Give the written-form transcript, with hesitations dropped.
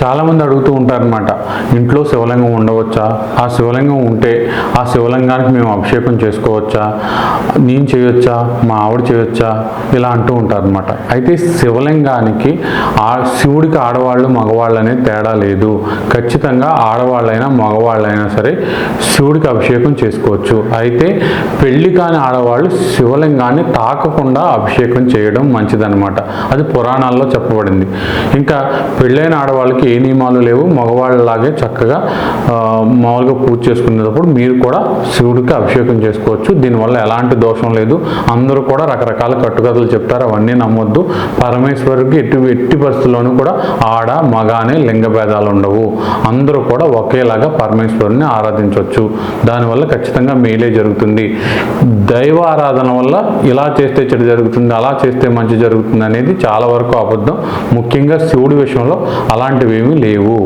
చాలామంది అడుగుతూ ఉంటారనమాట, ఇంట్లో శివలింగం ఉండవచ్చా, ఆ శివలింగం ఉంటే ఆ శివలింగానికి మేము అభిషేకం చేసుకోవచ్చా, నేను చేయొచ్చా, మా ఆవిడ చేయొచ్చా, ఇలా అంటూ ఉంటారనమాట. అయితే శివలింగానికి శివుడికి ఆడవాళ్ళు మగవాళ్ళు అనే తేడా లేదు. ఖచ్చితంగా ఆడవాళ్ళైనా మగవాళ్ళైనా సరే శివుడికి అభిషేకం చేసుకోవచ్చు. అయితే పెళ్లి కాని ఆడవాళ్ళు శివలింగాన్ని తాకకుండా అభిషేకం చేయడం మంచిదన్నమాట. అది పురాణాల్లో చెప్పబడింది. ఇంకా పెళ్ళైన ఆడవాళ్ళకి ఏ నియమాలు లేవు, మగవాళ్ళలాగే చక్కగా మామూలుగా పూజ చేసుకునేటప్పుడు మీరు కూడా శివుడికి అభిషేకం చేసుకోవచ్చు. దీనివల్ల ఎలాంటి దోషం లేదు. అందరూ కూడా రకరకాల కట్టుకథలు చెప్తారు, అవన్నీ నమ్మొద్దు. పరమేశ్వరుడికి ఎట్టి పరిస్థితుల్లోనూ కూడా ఆడ మగ అనే లింగ భేదాలు ఉండవు. అందరూ కూడా ఒకేలాగా పరమేశ్వరుని ఆరాధించవచ్చు. దానివల్ల ఖచ్చితంగా మేలే జరుగుతుంది. దైవ ఆరాధన వల్ల ఇలా చేస్తే చెడు జరుగుతుంది, అలా చేస్తే మంచి జరుగుతుంది అనేది చాలా వరకు అబద్ధం. ముఖ్యంగా శివుడి విషయంలో అలాంటివి ఏమీ లేవు.